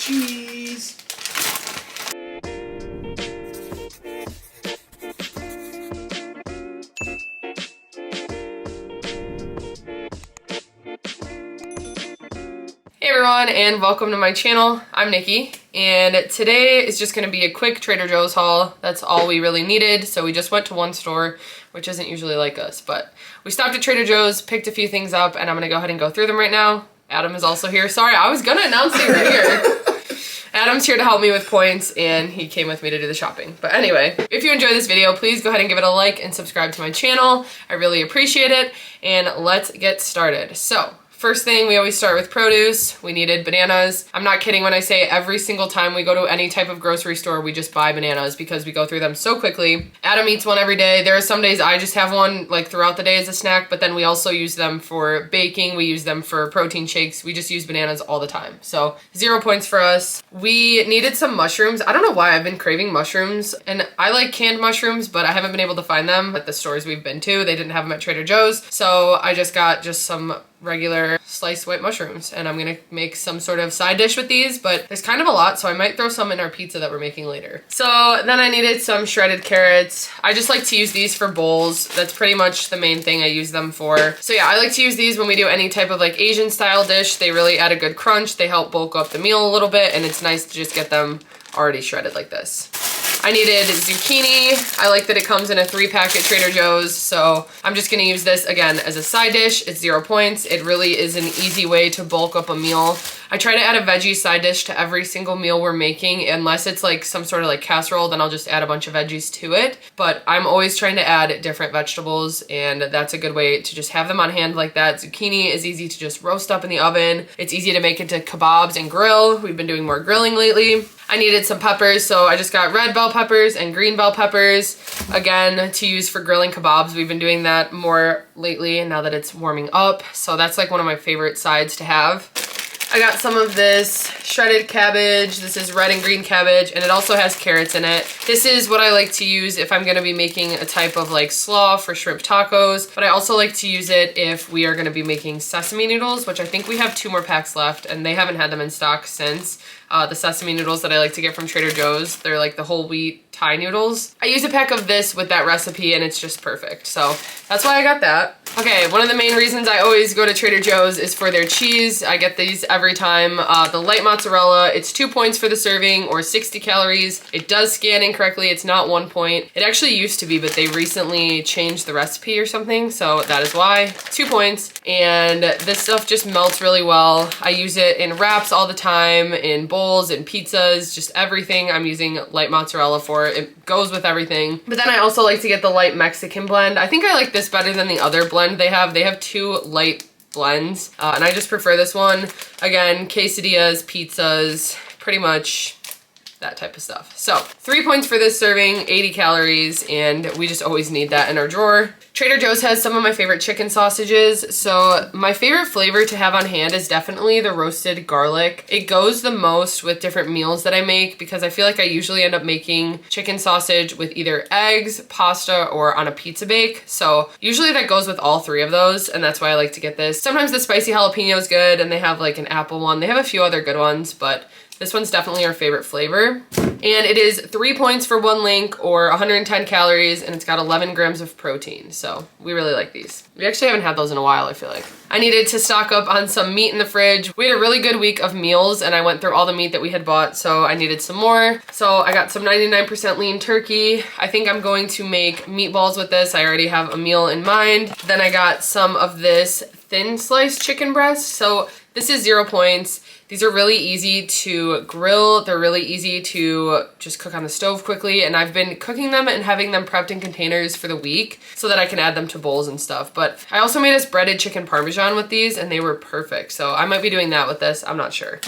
cheese. Hey everyone, and welcome to my channel. I'm Nikki, and today is just going to be a quick Trader Joe's haul. That's all we really needed, so we just went to one store, which isn't usually like us, but we stopped at Trader Joe's, picked a few things up, and I'm going to go ahead and go through them right now. Adam is also here. Sorry, I was going to announce it right here. Adam's here to help me with points, and he came with me to do the shopping. But anyway, if you enjoy this video, please go ahead and give it a like and subscribe to my channel. I really appreciate it, and let's get started. So, first thing, we always start with produce. We needed bananas. I'm not kidding when I say every single time we go to any type of grocery store, we just buy bananas because we go through them so quickly. Adam eats one every day. There are some days I just have one like throughout the day as a snack, but then we also use them for baking. We use them for protein shakes. We just use bananas all the time. So 0 points for us. We needed some mushrooms. I don't know why I've been craving mushrooms, and I like canned mushrooms, but I haven't been able to find them at the stores we've been to. They didn't have them at Trader Joe's. So I just got some regular sliced white mushrooms, and I'm gonna make some sort of side dish with these, but there's kind of a lot, so I might throw some in our pizza that we're making later. So then I needed some shredded carrots. I just like to use these for bowls. That's pretty much the main thing I use them for. So yeah, I like to use these when we do any type of like Asian style dish. They really add a good crunch. They help bulk up the meal a little bit, and it's nice to just get them already shredded like this. I needed zucchini. I like that it comes in a 3-pack at Trader Joe's, so I'm just gonna use this again as a side dish. It's 0 points. It really is an easy way to bulk up a meal. I try to add a veggie side dish to every single meal we're making, unless it's like some sort of like casserole, then I'll just add a bunch of veggies to it. But I'm always trying to add different vegetables, and that's a good way to just have them on hand like that. Zucchini is easy to just roast up in the oven. It's easy to make into kebabs and grill. We've been doing more grilling lately. I needed some peppers, so I just got red bell peppers and green bell peppers, again, to use for grilling kebabs. We've been doing that more lately now that it's warming up, so that's like one of my favorite sides to have. I got some of this shredded cabbage. This is red and green cabbage, and it also has carrots in it. This is what I like to use if I'm gonna be making a type of like slaw for shrimp tacos, but I also like to use it if we are gonna be making sesame noodles, which I think we have 2 more packs left, and they haven't had them in stock since. The sesame noodles that I like to get from Trader Joe's. They're like the whole wheat Thai noodles. I use a pack of this with that recipe, and it's just perfect. So that's why I got that. Okay, one of the main reasons I always go to Trader Joe's is for their cheese. I get these every time. The light mozzarella, it's 2 points for the serving, or 60 calories. It does scan incorrectly. It's not 1 point. It actually used to be, but they recently changed the recipe or something, so that is why. 2 points. And this stuff just melts really well. I use it in wraps all the time, in bowls, in pizzas, just everything I'm using light mozzarella for. It goes with everything. But then I also like to get the light Mexican blend. I think I like this better than the other blend they have. They have 2 light blends, and I just prefer this one. Again, quesadillas, pizzas, pretty much that type of stuff. So 3 points for this serving, 80 calories, and we just always need that in our drawer. Trader Joe's has some of my favorite chicken sausages, so my favorite flavor to have on hand is definitely the roasted garlic. It goes the most with different meals that I make because I feel like I usually end up making chicken sausage with either eggs, pasta, or on a pizza bake. So usually that goes with all 3 of those, and that's why I like to get this. Sometimes the spicy jalapeno is good, and they have like an apple one. They have a few other good ones, but this one's definitely our favorite flavor. And it is 3 points for 1 link, or 110 calories, and it's got 11 grams of protein. So we really like these. We actually haven't had those in a while, I feel like. I needed to stock up on some meat in the fridge. We had a really good week of meals, and I went through all the meat that we had bought, so I needed some more. So I got some 99% lean turkey. I think I'm going to make meatballs with this. I already have a meal in mind. Then I got some of this thin sliced chicken breast. So this is 0 points. These are really easy to grill. They're really easy to just cook on the stove quickly, and I've been cooking them and having them prepped in containers for the week so that I can add them to bowls and stuff. But I also made us breaded chicken parmesan with these, and they were perfect. So I might be doing that with this. I'm not sure.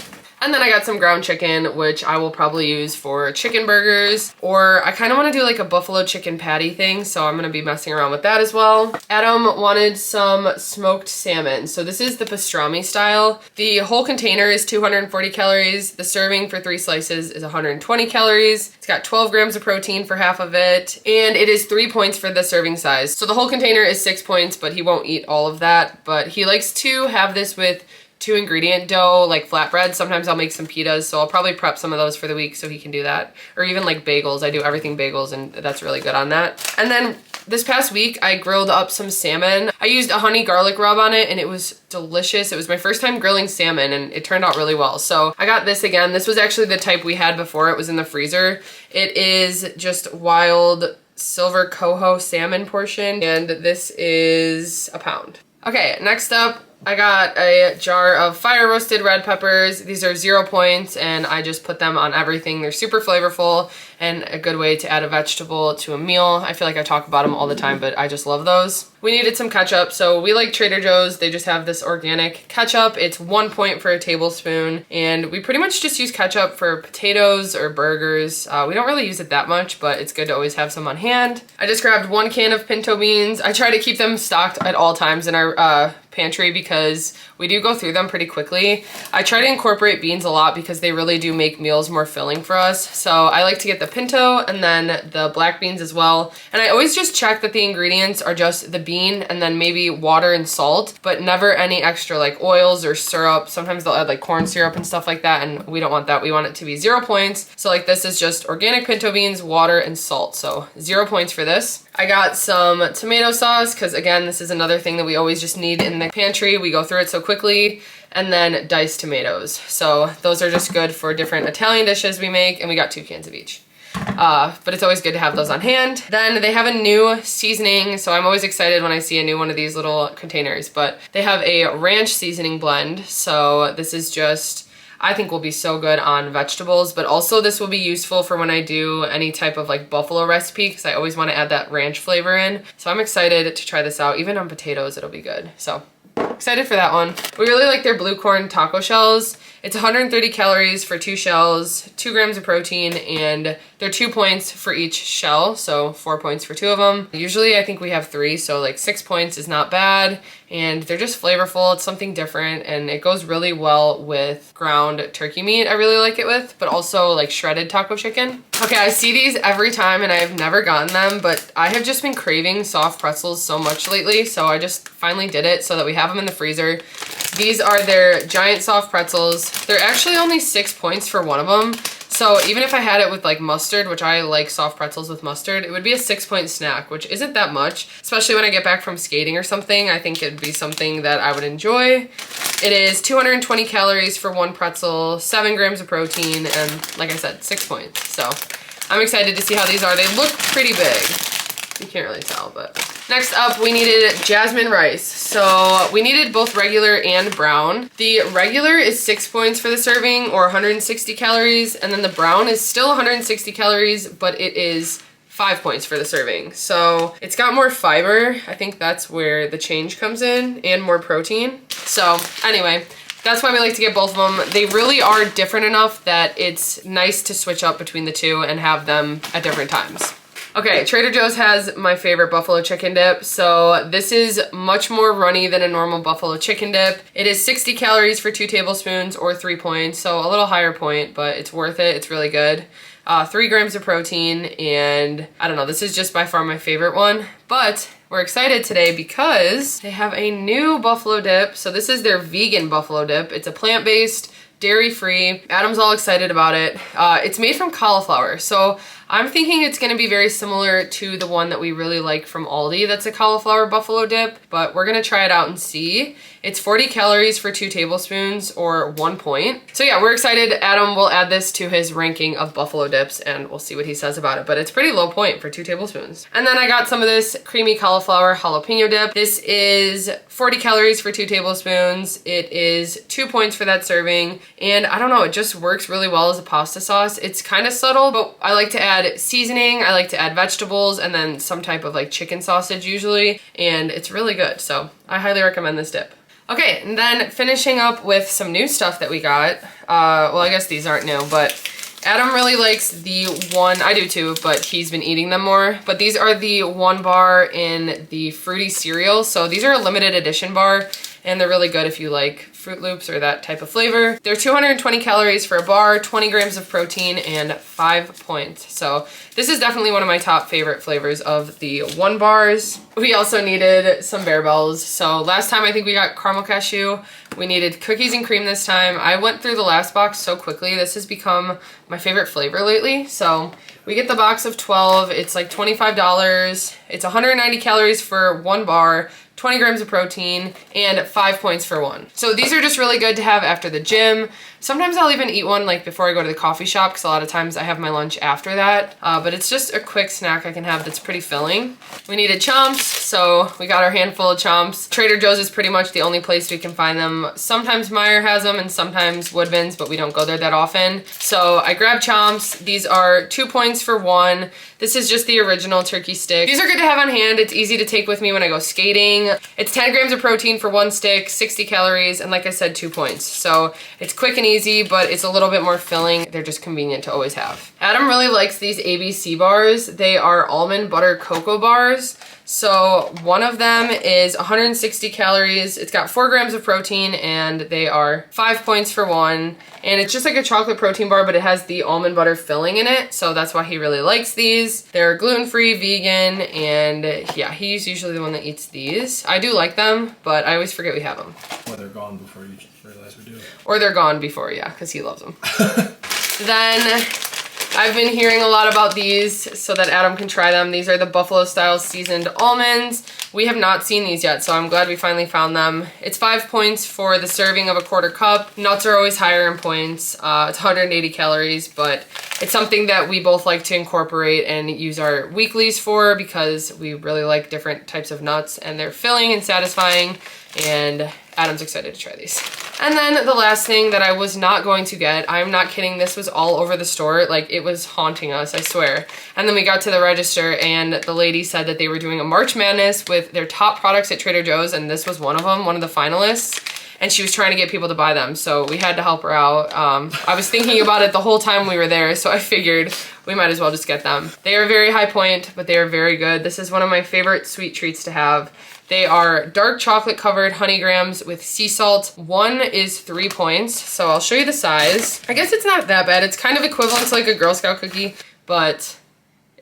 And then I got some ground chicken, which I will probably use for chicken burgers, or I kind of want to do like a buffalo chicken patty thing, so I'm going to be messing around with that as well. Adam wanted some smoked salmon. So this is the pastrami style. The whole container is 240 calories. The serving for 3 slices is 120 calories. It's got 12 grams of protein for half of it, and it is 3 points for the serving size. So the whole container is 6 points, but he won't eat all of that. But he likes to have this with 2-ingredient dough, like flatbread. Sometimes I'll make some pitas, so I'll probably prep some of those for the week so he can do that. Or even like bagels. I do everything bagels, and that's really good on that. And then this past week, I grilled up some salmon. I used a honey garlic rub on it and it was delicious. It was my first time grilling salmon and it turned out really well. So I got this again. This was actually the type we had before. It was in the freezer. It is just wild silver coho salmon portion, and this is a pound. Okay, next up, I got a jar of fire roasted red peppers. These are 0 points and I just put them on everything. They're super flavorful and a good way to add a vegetable to a meal. I feel like I talk about them all the time, but I just love those. We needed some ketchup, so we like Trader Joe's. They just have this organic ketchup. It's 1 point for a tablespoon, and we pretty much just use ketchup for potatoes or burgers. We don't really use it that much, but it's good to always have some on hand. I just grabbed 1 can of pinto beans. I try to keep them stocked at all times in our pantry because we do go through them pretty quickly. I try to incorporate beans a lot because they really do make meals more filling for us. So I like to get the pinto and then the black beans as well. And I always just check that the ingredients are just the bean and then maybe water and salt, but never any extra like oils or syrup. Sometimes they'll add like corn syrup and stuff like that, and we don't want that. We want it to be 0 points. So like this is just organic pinto beans, water, and salt. So 0 points for this. I got some tomato sauce because again, this is another thing that we always just need in the pantry. We go through it so quickly. And then diced tomatoes. So those are just good for different Italian dishes we make, and we got 2 cans of each. But it's always good to have those on hand. Then they have a new seasoning, so I'm always excited when I see a new one of these little containers, but they have a ranch seasoning blend. So this is just, I think will be so good on vegetables, but also this will be useful for when I do any type of like buffalo recipe because I always want to add that ranch flavor in. So I'm excited to try this out. Even on potatoes, it'll be good. So excited for that one. We really like their blue corn taco shells. It's 130 calories for 2 shells, 2 grams of protein, and they're 2 points for each shell, so 4 points for 2 of them. Usually I think we have 3, so like 6 points is not bad, and they're just flavorful. It's something different, and it goes really well with ground turkey meat. I really like it with, but also like shredded taco chicken. Okay, I see these every time and I've never gotten them, but I have just been craving soft pretzels so much lately, so I just finally did it so that we have them in the freezer. These are their giant soft pretzels. They're actually only 6 points for one of them. So even if I had it with like mustard, which I like soft pretzels with mustard, it would be a 6-point snack, which isn't that much, especially when I get back from skating or something. I think it'd be something that I would enjoy. It is 220 calories for 1 pretzel, 7 grams of protein, and like I said, 6 points. So I'm excited to see how these are. They look pretty big. You can't really tell, but. Next up, we needed Jasmine Rice. So we needed both regular and brown. The regular is 6 points for the serving, or 160 calories, and then the brown is still 160 calories, but it is 5 points for the serving. So it's got more fiber. I think that's where the change comes in, and more protein. So anyway, that's why we like to get both of them. They really are different enough that it's nice to switch up between the two and have them at different times. Okay, Trader Joe's has my favorite buffalo chicken dip. So this is much more runny than a normal buffalo chicken dip. It is 60 calories for 2 tablespoons, or 3 points. So a little higher point, but it's worth it. It's really good. 3 grams of protein, and I don't know, this is just by far my favorite one. But we're excited today because they have a new buffalo dip. So this is their vegan buffalo dip. It's a plant-based, dairy-free. Adam's all excited about it. It's made from cauliflower. So I'm thinking it's gonna be very similar to the one that we really like from Aldi. That's a cauliflower buffalo dip, but we're gonna try it out and see. It's 40 calories for 2 tablespoons, or 1 point. So yeah, we're excited. Adam will add this to his ranking of buffalo dips and we'll see what he says about it, but it's pretty low point for 2 tablespoons. And then I got some of this creamy cauliflower jalapeno dip. This is 40 calories for 2 tablespoons. It is 2 points for that serving. And I don't know, it just works really well as a pasta sauce. It's kind of subtle, but I like to add seasoning, I like to add vegetables, and then some type of like chicken sausage usually, and it's really good. So I highly recommend this dip. Okay, and then finishing up with some new stuff that we got. Well, I guess these aren't new, but Adam really likes the one, I do too, but he's been eating them more. But these are the 1 bar in the fruity cereal. So these are a limited edition bar, and they're really good if you like Fruit Loops or that type of flavor. They're 220 calories for a bar, 20 grams of protein, and 5 points. So this is definitely one of my top favorite flavors of the one bars. We also needed some Bear Bells. So last time I think we got caramel cashew. We needed cookies and cream this time. I went through the last box so quickly. This has become my favorite flavor lately. So we get the box of 12. It's like $25. It's 190 calories for one bar, 20 grams of protein, and 5 points for one. So these are just really good to have after the gym. Sometimes I'll even eat one like before I go to the coffee shop, because a lot of times I have my lunch after that. But it's just a quick snack I can have that's pretty filling. We needed chomps, so we got our handful of chomps. Trader Joe's is pretty much the only place we can find them. Sometimes Meijer has them and sometimes Woodman's, but we don't go there that often. So I grabbed chomps. These are 2 points for one. This is just the original turkey stick. These are good to have on hand. It's easy to take with me when I go skating. It's 10 grams of protein for one stick, 60 calories, and like I said, 2 points. So it's quick and easy, but it's a little bit more filling. They're just convenient to always have. Adam really likes these ABC bars. They are almond butter cocoa bars. So one of them is 160 calories. It's got 4 grams of protein and they are 5 points for one. And it's just like a chocolate protein bar, but it has the almond butter filling in it. So that's why he really likes these. They're gluten-free, vegan, and yeah, he's usually the one that eats these. I do like them, but I always forget we have them. Or they're gone before you realize we do. Or they're gone before, yeah, because he loves them. Then I've been hearing a lot about these so that Adam can try them. These are the buffalo style seasoned almonds. We have not seen these yet, so I'm glad we finally found them. It's 5 points for the serving of a quarter cup. Nuts are always higher in points. It's 180 calories, but it's something that we both like to incorporate and use our weeklies for because we really like different types of nuts and they're filling and satisfying, and Adam's excited to try these. And then the last thing that I was not going to get, I'm not kidding, this was all over the store. Like, it was haunting us, I swear. And then we got to the register and the lady said that they were doing a March Madness with their top products at Trader Joe's, and this was one of them, one of the finalists. And she was trying to get people to buy them, so we had to help her out. I was thinking about it the whole time we were there, so I figured we might as well just get them. They are very high point, but they are very good. This is one of my favorite sweet treats to have. They are dark chocolate covered honey grams with sea salt. One is 3 points, so I'll show you the size. I guess it's not that bad. It's kind of equivalent to like a Girl Scout cookie, but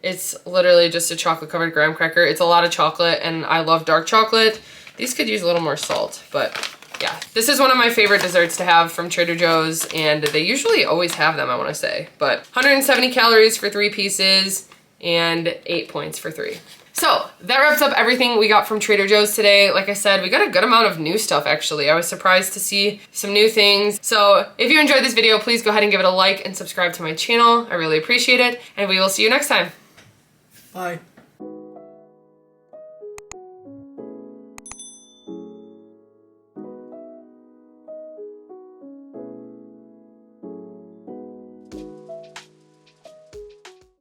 it's literally just a chocolate covered graham cracker. It's a lot of chocolate and I love dark chocolate. These could use a little more salt, but yeah. This is one of my favorite desserts to have from Trader Joe's, and they usually always have them, I want to say. But 170 calories for 3 pieces and 8 points for 3. So that wraps up everything we got from Trader Joe's today. Like I said, we got a good amount of new stuff actually. I was surprised to see some new things. So if you enjoyed this video, please go ahead and give it a like and subscribe to my channel. I really appreciate it, and we will see you next time. Bye.